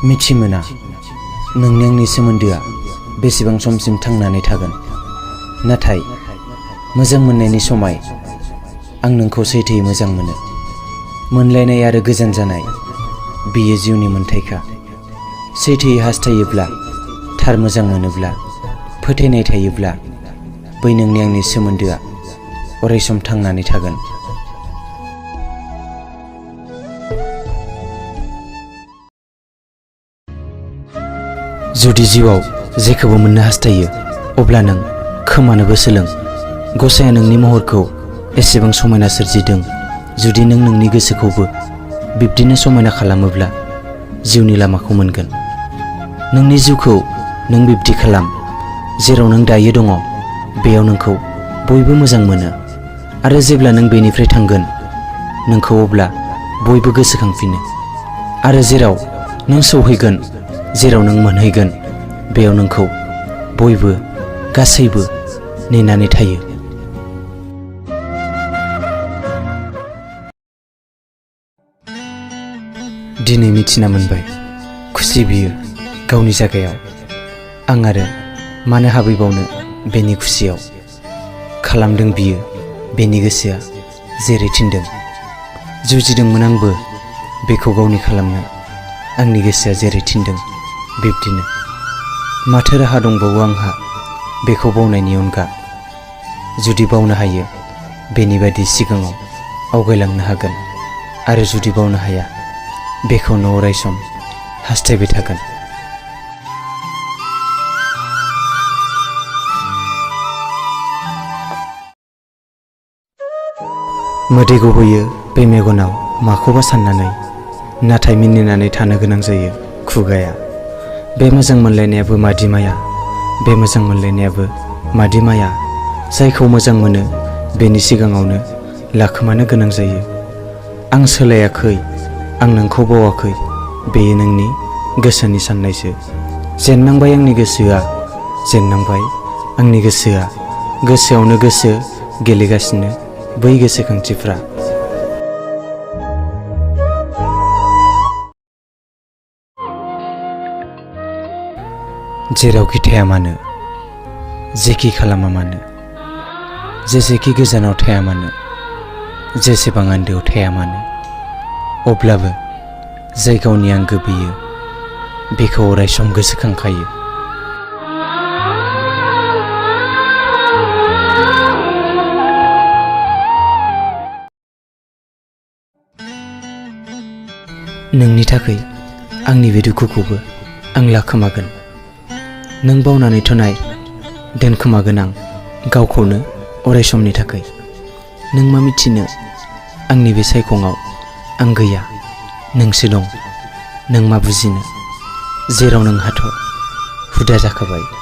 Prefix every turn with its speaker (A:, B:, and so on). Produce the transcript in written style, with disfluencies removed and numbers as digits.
A: मिथि मोना नोंनि आंनि सोमोन्दोआ बेसेबां समसिम थांनानै थागोन, नाथाय मोजां मोननायनि समाय आं नोंखौ सैथोयै मोजां मोनो। मोनलायनाय आरो गोजान जानाय बेयो जिउनि मोन्थायखा। सैथोयै हास्थायोब्ला, थार मोजां मोनोब्ला, फोथायनाय थायोब्ला बै नोंनि आंनि सोमोन्दोआ अरायसम थांनानै थागोन। जुदि जिउआव जेखौबो मोननो हास्थायो, अब्ला नों खोमानोबो सोलों। गसाया नोंनि महरखौ एसेबां समायना सोरजिदों। जुदि नों नोंनि गोसोखौबो बिब्दिनो समायना खालामोब्ला जिउनि लामाखौ मोनगोन। नोंनि जिउखौ नों बिब्दि खालाम जेराव नों दायो दङ बेयाव नोंखौ बयबो मोजां मोनो, आरो जेब्ला नों बेनिफ्राय थांगोन नोंखौ अब्ला बयबो गोसोखांफिनो। आरो जेराव नों सौहैगोन, जेराव नों मोनहैगोन, बेयाव नोंखौ बयबो गासैबो नेनानै थायो। दिनै मिथिना मोनबाय खुसि बियो गावनि जायगायाव। आं आरो मानो हाबैबावनो बेनि खुसियाव। खालामदों बियो बेनि गोसोआ जेरै थिनदों। जुजिदोंमोन आंबो बेखौ गावनि खालामनो, आंनि गोसोआ जेरै थिनदों बिब्दिनो। माथो राहा दंबावो आंहा बेखौ बावनायनि अनगा? जुदि बावनो हायो बेनि बायदि सिगाङाव आवगायलांनो हागोन, आरो जुदि बावनो हाया बेखौनो अरायसम हास्थायबाय थागोन। मोदै गबोयो बे मेगनाव माखौबा साननानै, नाथाय मिनिनानै थानो गोनां जायो खुगाया। बे मोजां मोनलायनायाबो मादि माया, बे मोजां मोनलायनायाबो मादि माया। जायखौ मोजां मोनो बेनि सिगाङावनो लाखोमानो गोनां जायो। आं सोलायाखै, आं नोंखौ बावाखै, बेयो नोंनि गोसोनि साननायसो। जेननांबाय आंनि गोसोआ, जेननांबाय आंनि गोसोआ। गोसोआवनो गोसो गेलेगासिनो बै गोसोखांथिफ्रा। जेरावखि थाया मानो, जेखि खालामा मानो, जेसेखि गोजानाव थाया मानो, जेसेबां आन्दोआव थाया मानो, अब्लाबो जाय गावनि आंगो बियो बेखौ अरायसम गोसोखांखायो। नोंनि थाखाय आंनि बे दुखुखौबो आं लाखोमागोन। नों बावनानैथ' नाय, दोनखोमागोन आं गावखौनो अरायसमनि थाखाय। नों मा मिथिनो आंनि बे सायखङाव आं गैया, नोंसो दं। नों मा बुजिनो जेराव नोंहाथ' हुदा जाखाबाय।